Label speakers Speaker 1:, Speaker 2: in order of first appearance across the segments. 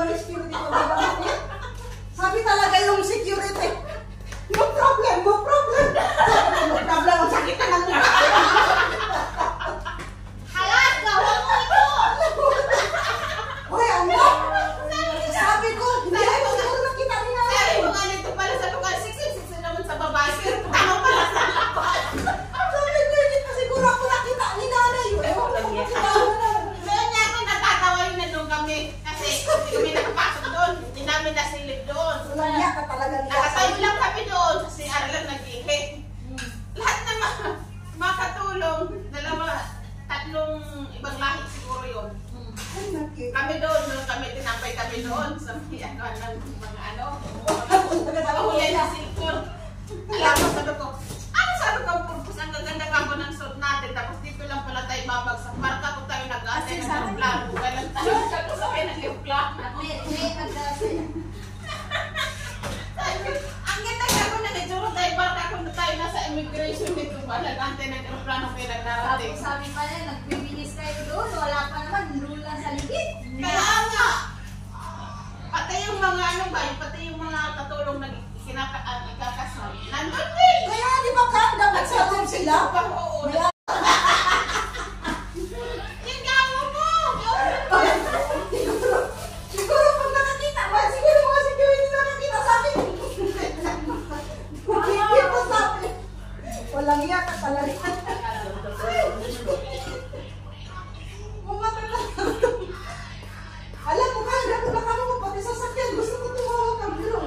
Speaker 1: yung security ko. Sabi talaga yung security, no problem, no problem. No problem, ang sakit na lang.
Speaker 2: Halat, gawin mo ito!
Speaker 1: Uy, ano? Sabi ko, hindi ako siguro nakita ni nanay.
Speaker 2: Sabi mo nga nito pala sa lugar 666 naman sa babae. Tama pala sa lapat.
Speaker 1: Sabi ko, hindi pa siguro ako nakita ni nanay. Ewan ko nakita ko na.
Speaker 2: Kaya nga ako natatawa yun na doon kami. Kasi hindi kami nakapasok doon. Hindi namin nasilip doon.
Speaker 1: Walang niya ka talaga niya.
Speaker 2: Nakatayo lang kami doon. Kasi araw lang nag-ihi. Lahat na makatulong. Tatlong ibang lahi siguro yun. Kami doon, kami tinapay kami doon sa mga huli na silpon. Alam mo, sabi ko, purpose ang gaganda ka ng suit natin, tapos dito lang pala tayo babagsak. Marka ko tayo nag-aasay ng aeroplano. Kailan tayo nagkakasakay ng aeroplano. Ang ganda ka ko na nagturo tayo, barka kung tayo nasa immigration dito ba, nag-antay ng aeroplano kayo nagdarating.
Speaker 3: Sabi pa na, nagbibinis kayo doon, wala pa naman, doon lang sa ligid.
Speaker 2: Kaya nga, pati yung mga pati yung mga katulong na ikakasal, nandun din!
Speaker 1: Kaya di ba ka, dapat sa atin sila?
Speaker 2: Oo, yung gawa mo!
Speaker 1: Siguro pag nakakita ba, siguro mga security na nakita sa akin. Kikita sa akin. Walang iya ka talaga. Alam mo ka, dapat na kami mo pati sasakyan. Gusto ko tumawag ka, pero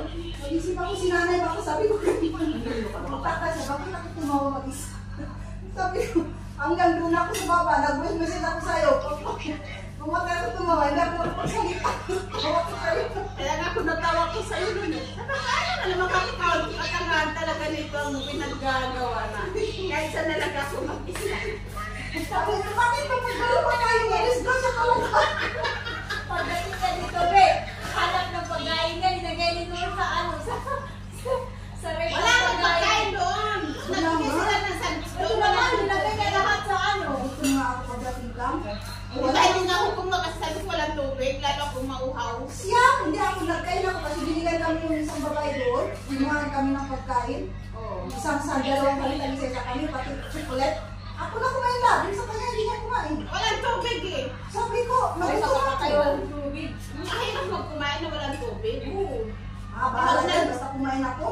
Speaker 1: mag-isip ako si nanay, baka sabi ko magtaka siya, bakit ako tumawag mag-isa? Sabi ko, hanggang doon ako sa baba, nag-message ako sa'yo. Kung bakit ako tumawag, hindi ako magpagsalita.
Speaker 2: Kaya nga kung natawa ko sa'yo nun, ano na naman kami katangahan talaga nito ang pinaggagawa na. Kahit saan na lang ako mag-isa.
Speaker 1: Sabi ko, bakit magpagalo pa tayo? Alis ko sa kawalan.
Speaker 3: Pagdating ka dito, be, hanap ng pagkain ka, nilagay nito sa sa rate.
Speaker 2: Wala kang pagkain doon. Nagbigay sila ng sandwich
Speaker 3: Ito
Speaker 2: doon.
Speaker 3: naman, nilagay ka lahat sa
Speaker 1: Gusto nga ako pagdating lang.
Speaker 2: Diba hindi nga ako kung makasabit walang tubig, lalo kung mauhaw.
Speaker 1: Siya, hindi ako nagkain ako kasi binigay kami yung isang babae doon. Binuhaan kami ng pagkain. Isang sa dalawang kami sa kami, pati chocolate. Ako na kumain lang, sa kanya hindi niya kumain.
Speaker 2: Walang tubig eh.
Speaker 1: Sabi ko,
Speaker 3: May
Speaker 1: nagusto na
Speaker 3: kayo
Speaker 1: ako.
Speaker 3: ng tubig.
Speaker 2: Mahirap magkumain na walang tubig.
Speaker 1: Bahala na, basta kumain ako.